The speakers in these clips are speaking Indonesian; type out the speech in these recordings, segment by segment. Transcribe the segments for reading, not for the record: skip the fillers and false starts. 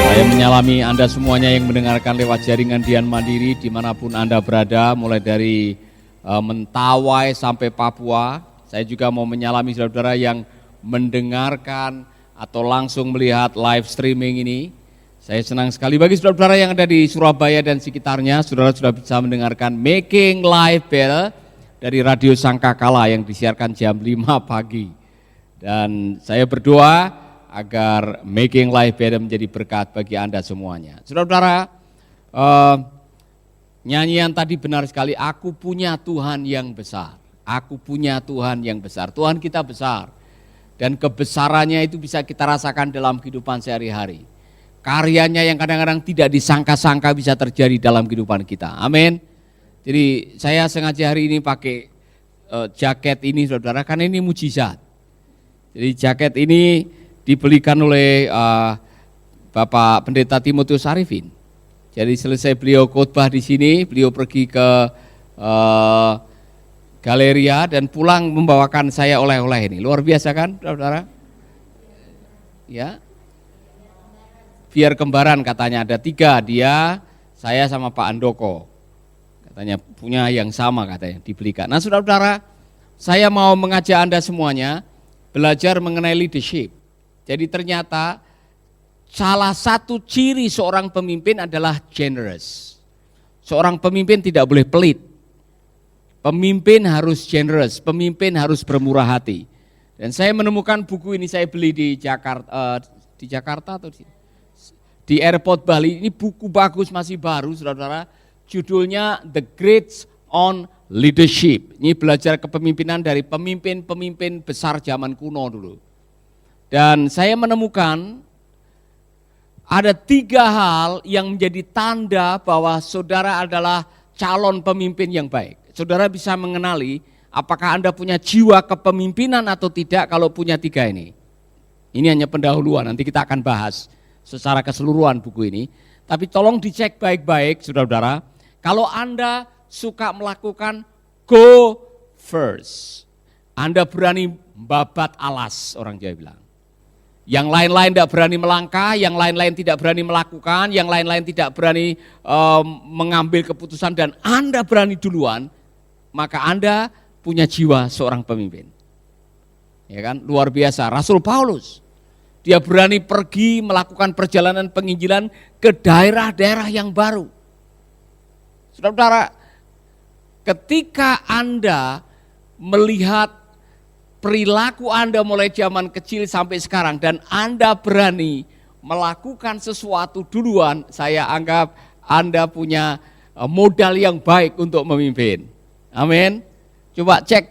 Saya menyalami Anda semuanya yang mendengarkan lewat jaringan Dian Mandiri dimanapun Anda berada, mulai dari Mentawai sampai Papua. Saya juga mau menyalami saudara-saudara yang mendengarkan atau langsung melihat live streaming ini. Saya senang sekali bagi saudara-saudara yang ada di Surabaya dan sekitarnya, saudara sudah bisa mendengarkan Making Life Better dari Radio Sangkakala yang disiarkan jam 5 pagi. Dan saya berdoa agar Making Life Better menjadi berkat bagi Anda semuanya. Saudara-saudara, nyanyian tadi benar sekali, aku punya Tuhan yang besar. Aku punya Tuhan yang besar. Tuhan kita besar. Dan kebesarannya itu bisa kita rasakan dalam kehidupan sehari-hari. Karyanya yang kadang-kadang tidak disangka-sangka bisa terjadi dalam kehidupan kita. Amin. Jadi saya sengaja hari ini pakai jaket ini saudara, karena ini mujizat. Jadi jaket ini dibelikan oleh Bapak Pendeta Timotius Arifin. Jadi selesai beliau khotbah di sini, beliau pergi ke Galeria dan pulang membawakan saya oleh-oleh ini. Luar biasa kan, saudara? Ya. Biar kembaran katanya, ada 3, dia, saya sama Pak Andoko. Katanya punya yang sama katanya, dibelikan. Nah saudara-saudara, saya mau mengajak Anda semuanya belajar mengenai leadership. Jadi ternyata salah satu ciri seorang pemimpin adalah generous. Seorang pemimpin tidak boleh pelit. Pemimpin harus generous, pemimpin harus bermurah hati. Dan saya menemukan buku ini, saya beli di Jakarta atau di Airport Bali. Ini buku bagus, masih baru saudara-saudara. Judulnya The Greats on Leadership. Ini belajar kepemimpinan dari pemimpin-pemimpin besar zaman kuno dulu. Dan saya menemukan ada 3 hal yang menjadi tanda bahwa saudara adalah calon pemimpin yang baik. Saudara bisa mengenali apakah Anda punya jiwa kepemimpinan atau tidak kalau punya 3 ini. Ini hanya pendahuluan, nanti kita akan bahas secara keseluruhan buku ini. Tapi tolong dicek baik-baik saudara-saudara, kalau Anda suka melakukan go first, Anda berani babat alas, orang Jawa bilang. Yang lain-lain tidak berani melangkah, yang lain-lain tidak berani melakukan, yang lain-lain tidak berani mengambil keputusan dan Anda berani duluan, maka Anda punya jiwa seorang pemimpin. Ya kan? Luar biasa. Rasul Paulus, dia berani pergi melakukan perjalanan penginjilan ke daerah-daerah yang baru. Saudara-saudara, ketika Anda melihat perilaku Anda mulai zaman kecil sampai sekarang dan Anda berani melakukan sesuatu duluan, saya anggap Anda punya modal yang baik untuk memimpin. Amin. Coba cek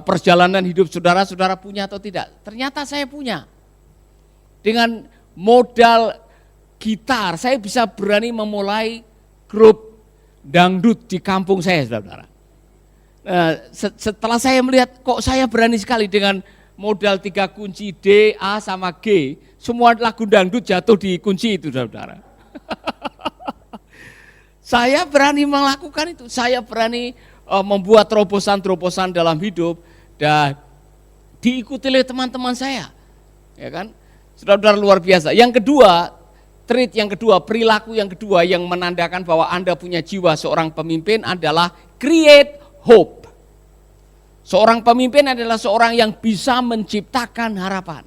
perjalanan hidup saudara punya atau tidak. Ternyata saya punya. Dengan modal gitar, saya bisa berani memulai grup dangdut di kampung saya, saudara. Setelah saya melihat kok saya berani sekali dengan modal 3 kunci D, A sama G, semua lagu dangdut jatuh di kunci itu, saudara. Saya berani melakukan itu, saya berani membuat terobosan-terobosan dalam hidup dan diikuti oleh teman-teman saya, ya kan? Saudara-saudara luar biasa. Yang kedua, trait yang kedua, perilaku yang kedua yang menandakan bahwa Anda punya jiwa seorang pemimpin adalah create hope. Seorang pemimpin adalah seorang yang bisa menciptakan harapan.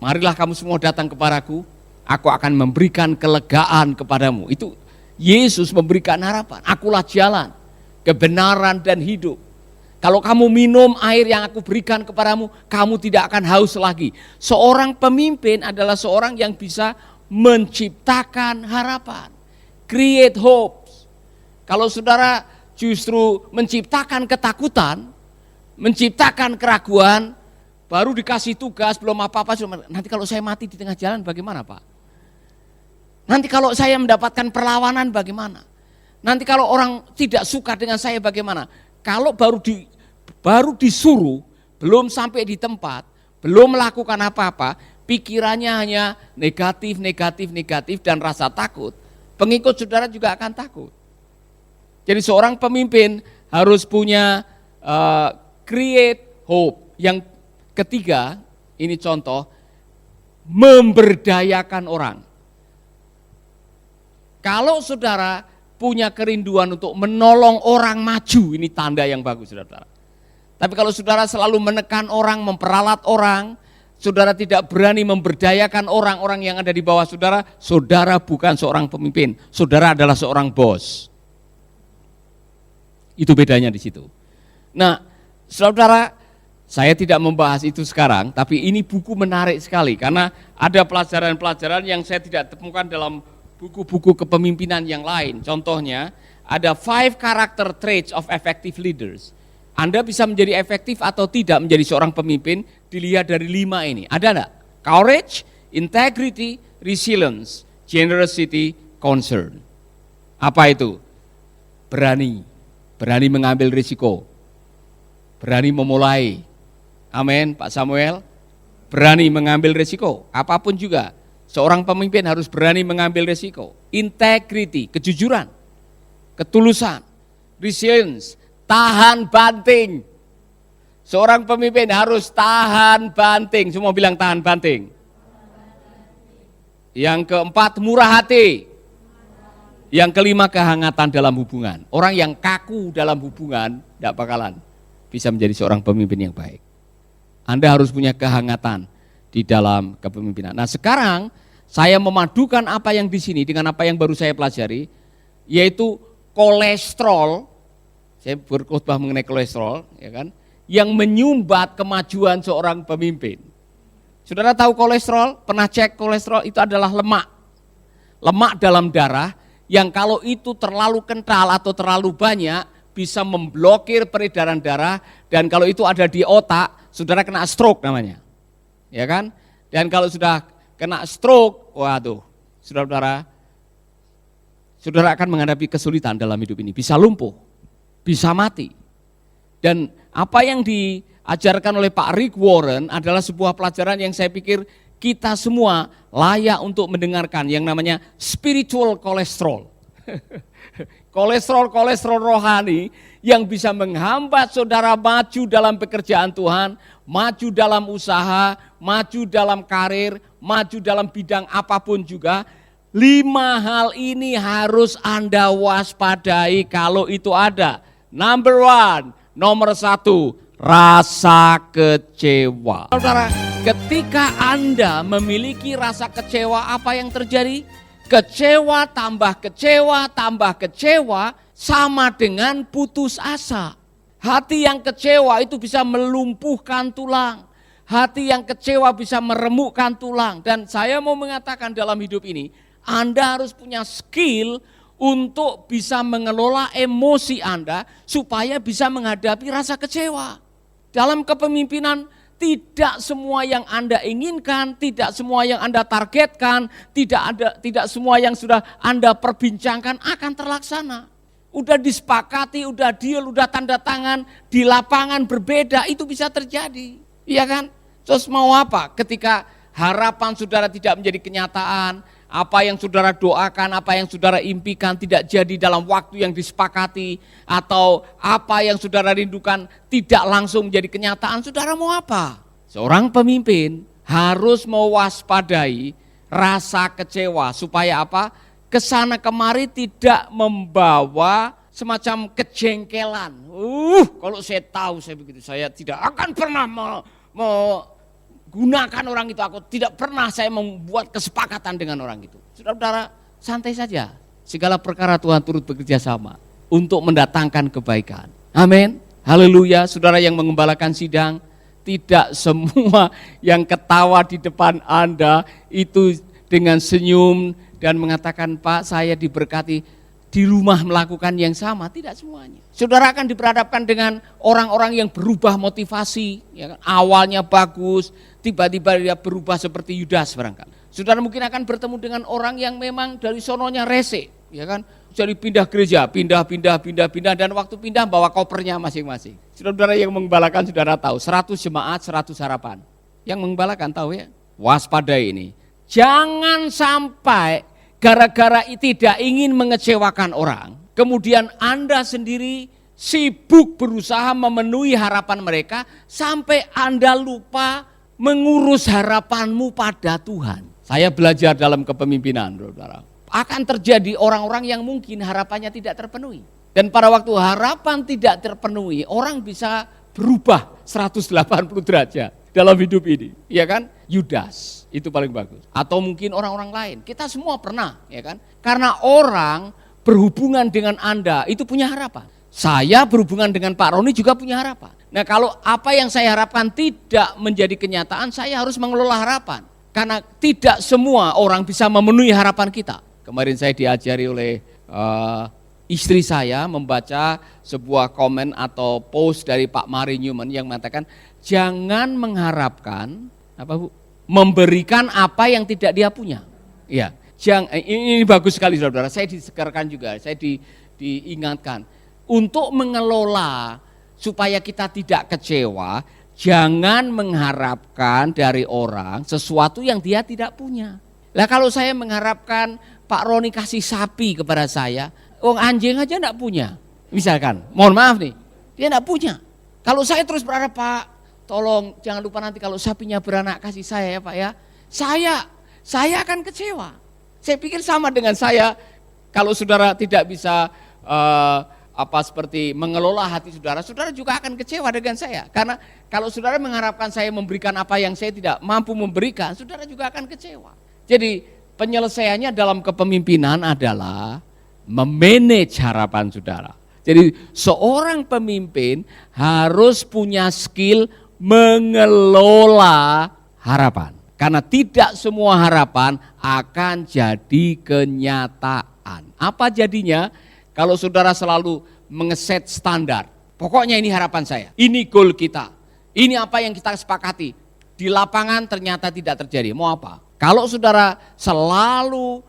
Marilah kamu semua datang kepadaku, aku akan memberikan kelegaan kepadamu. Itu Yesus memberikan harapan. Akulah jalan, kebenaran dan hidup. Kalau kamu minum air yang aku berikan kepadamu, kamu tidak akan haus lagi. Seorang pemimpin adalah seorang yang bisa menciptakan harapan. Create hope. Kalau saudara justru menciptakan ketakutan, menciptakan keraguan, baru dikasih tugas, belum apa-apa, nanti kalau saya mati di tengah jalan bagaimana Pak? Nanti kalau saya mendapatkan perlawanan bagaimana? Nanti kalau orang tidak suka dengan saya bagaimana? Kalau baru disuruh, belum sampai di tempat, belum melakukan apa-apa, pikirannya hanya negatif dan rasa takut. Pengikut saudara juga akan takut. Jadi seorang pemimpin harus punya create hope. Yang Ketiga, ini contoh, memberdayakan orang. Kalau saudara punya kerinduan untuk menolong orang maju, ini tanda yang bagus, saudara. Tapi kalau saudara selalu menekan orang, memperalat orang, saudara tidak berani memberdayakan orang-orang yang ada di bawah saudara, saudara bukan seorang pemimpin, saudara adalah seorang bos. Itu bedanya di situ. Nah, saudara, saya tidak membahas itu sekarang, tapi ini buku menarik sekali karena ada pelajaran-pelajaran yang saya tidak temukan dalam buku-buku kepemimpinan yang lain. Contohnya, ada 5 character traits of effective leaders. Anda bisa menjadi efektif atau tidak menjadi seorang pemimpin dilihat dari 5 ini. Ada enggak? Courage, integrity, resilience, generosity, concern. Apa itu? Berani mengambil risiko, berani memulai. Amin, Pak Samuel. Berani mengambil risiko, apapun juga. Seorang pemimpin harus berani mengambil risiko. Integrity, kejujuran, ketulusan, resilience, tahan banting. Seorang pemimpin harus tahan banting. Semua bilang tahan banting. Yang keempat, murah hati. Yang kelima, kehangatan dalam hubungan. Orang yang kaku dalam hubungan tidak bakalan bisa menjadi seorang pemimpin yang baik. Anda harus punya kehangatan di dalam kepemimpinan. Nah, sekarang saya memadukan apa yang di sini dengan apa yang baru saya pelajari, yaitu kolesterol. Saya berkhotbah mengenai kolesterol, ya kan, yang menyumbat kemajuan seorang pemimpin. Saudara tahu kolesterol? Pernah cek kolesterol? Itu adalah lemak. Lemak dalam darah yang kalau itu terlalu kental atau terlalu banyak bisa memblokir peredaran darah, dan kalau itu ada di otak, saudara kena stroke namanya. Ya kan? Dan kalau sudah kena stroke, waduh, saudara akan menghadapi kesulitan dalam hidup ini, bisa lumpuh, bisa mati. Dan apa yang diajarkan oleh Pak Rick Warren adalah sebuah pelajaran yang saya pikir kita semua layak untuk mendengarkan, yang namanya spiritual kolesterol. Kolesterol rohani yang bisa menghambat saudara maju dalam pekerjaan Tuhan, maju dalam usaha, maju dalam karir, maju dalam bidang apapun juga. 5 hal ini harus Anda waspadai kalau itu ada. Nomor 1, rasa kecewa. Saudara, ketika Anda memiliki rasa kecewa, apa yang terjadi? Kecewa tambah kecewa tambah kecewa sama dengan putus asa. Hati yang kecewa itu bisa melumpuhkan tulang. Hati yang kecewa bisa meremukkan tulang. Dan saya mau mengatakan dalam hidup ini, Anda harus punya skill untuk bisa mengelola emosi Anda supaya bisa menghadapi rasa kecewa. Dalam kepemimpinan, tidak semua yang Anda inginkan, tidak semua yang Anda targetkan, tidak semua yang sudah Anda perbincangkan akan terlaksana. Udah disepakati, udah deal, udah tanda tangan, di lapangan berbeda, itu bisa terjadi. Iya kan? Terus mau apa? Ketika harapan saudara tidak menjadi kenyataan, apa yang saudara doakan, apa yang saudara impikan tidak jadi dalam waktu yang disepakati, atau apa yang saudara rindukan tidak langsung menjadi kenyataan, saudara mau apa? Seorang pemimpin harus mewaspadai rasa kecewa supaya apa? Kesana kemari tidak membawa semacam kejengkelan. Kalau saya tahu saya begitu, saya tidak akan pernah gunakan orang itu, aku tidak pernah saya membuat kesepakatan dengan orang itu. Saudara-saudara, santai saja. Segala perkara Tuhan turut bekerja sama untuk mendatangkan kebaikan. Amin. Haleluya. Saudara yang mengembalakan sidang, tidak semua yang ketawa di depan Anda itu dengan senyum dan mengatakan, Pak, saya diberkati, di rumah melakukan yang sama, tidak semuanya. Saudara akan diperhadapkan dengan orang-orang yang berubah motivasi, ya kan? Awalnya bagus, tiba-tiba dia berubah seperti Yudas barangkali. Saudara mungkin akan bertemu dengan orang yang memang dari sononya rese, ya kan? Jadi pindah gereja, pindah, dan waktu pindah bawa kopernya masing-masing. Saudara yang mengembalakan saudara tahu, 100 jemaat, 100 harapan. Yang mengembalakan tahu ya, waspadai ini. Jangan sampai gara-gara tidak ingin mengecewakan orang, kemudian Anda sendiri sibuk berusaha memenuhi harapan mereka sampai Anda lupa mengurus harapanmu pada Tuhan. Saya belajar dalam kepemimpinan, saudara. Akan terjadi orang-orang yang mungkin harapannya tidak terpenuhi. Dan pada waktu harapan tidak terpenuhi, orang bisa berubah 180 derajat dalam hidup ini. Ya kan? Yudas, itu paling bagus. Atau mungkin orang-orang lain. Kita semua pernah, ya kan? Karena orang berhubungan dengan Anda itu punya harapan. Saya berhubungan dengan Pak Roni juga punya harapan. Nah, kalau apa yang saya harapkan tidak menjadi kenyataan, saya harus mengelola harapan. Karena tidak semua orang bisa memenuhi harapan kita. Kemarin saya diajari oleh istri saya membaca sebuah komen atau post dari Pak Mari Newman yang mengatakan, jangan mengharapkan memberikan apa yang tidak dia punya. Ya, ini bagus sekali saudara. Saya disegarkan juga, saya diingatkan untuk mengelola supaya kita tidak kecewa. Jangan mengharapkan dari orang sesuatu yang dia tidak punya. Lah kalau saya mengharapkan Pak Roni kasih sapi kepada saya, anjing aja enggak punya. Misalkan, mohon maaf nih, dia enggak punya. Kalau saya terus berharap, Pak, tolong jangan lupa nanti kalau sapinya beranak kasih saya ya Pak ya. Saya akan kecewa. Saya pikir sama dengan saya, kalau saudara tidak bisa seperti mengelola hati saudara, saudara juga akan kecewa dengan saya. Karena kalau saudara mengharapkan saya memberikan apa yang saya tidak mampu memberikan, saudara juga akan kecewa. Jadi penyelesaiannya dalam kepemimpinan adalah memanage harapan saudara. Jadi seorang pemimpin harus punya skill mengelola harapan. Karena tidak semua harapan akan jadi kenyataan. Apa jadinya kalau saudara selalu mengeset standar? Pokoknya ini harapan saya, ini goal kita, ini apa yang kita sepakati. Di lapangan ternyata tidak terjadi, mau apa? Kalau saudara selalu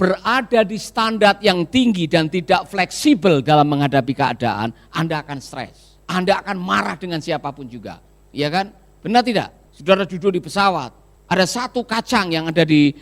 berada di standar yang tinggi dan tidak fleksibel dalam menghadapi keadaan, Anda akan stres. Anda akan marah dengan siapapun juga. Iya kan? Benar tidak? Saudara duduk di pesawat, ada satu kacang yang ada di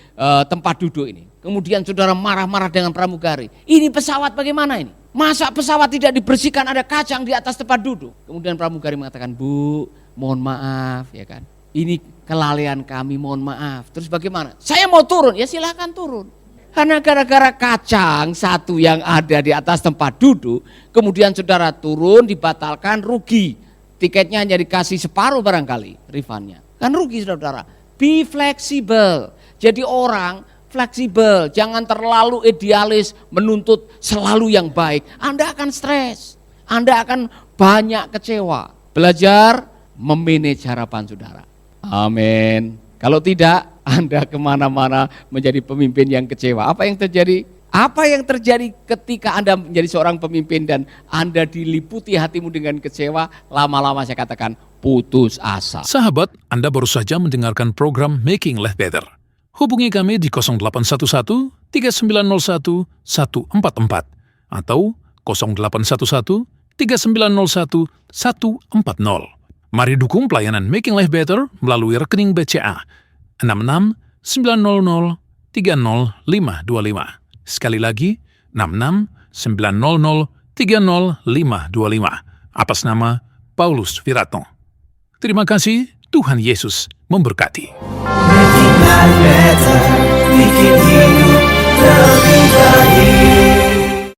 tempat duduk ini. Kemudian saudara marah-marah dengan pramugari. Ini pesawat bagaimana ini? Masa pesawat tidak dibersihkan, ada kacang di atas tempat duduk? Kemudian pramugari mengatakan, Bu, mohon maaf ya kan. Ini kelalaian kami, mohon maaf. Terus bagaimana? Saya mau turun, ya silakan turun. Karena gara-gara kacang satu yang ada di atas tempat duduk, kemudian saudara turun, dibatalkan, rugi. Tiketnya hanya dikasih separuh barangkali, refundnya. Kan rugi saudara. Be fleksibel. Jadi orang fleksibel, jangan terlalu idealis menuntut selalu yang baik. Anda akan stres, Anda akan banyak kecewa. Belajar memanage harapan saudara. Amin. Kalau tidak, Anda kemana-mana menjadi pemimpin yang kecewa. Apa yang terjadi? Apa yang terjadi ketika Anda menjadi seorang pemimpin dan Anda diliputi hatimu dengan kecewa? Lama-lama saya katakan putus asa. Sahabat, Anda baru saja mendengarkan program Making Life Better. Hubungi kami di 0811 3901 144 atau 0811 3901 140. Mari dukung pelayanan Making Life Better melalui rekening BCA 66 900 30525. Sekali lagi, 66 900 30525. Atas nama Paulus Wiratno. Terima kasih, Tuhan Yesus memberkati. Making life better, bikin hidup lebih baik.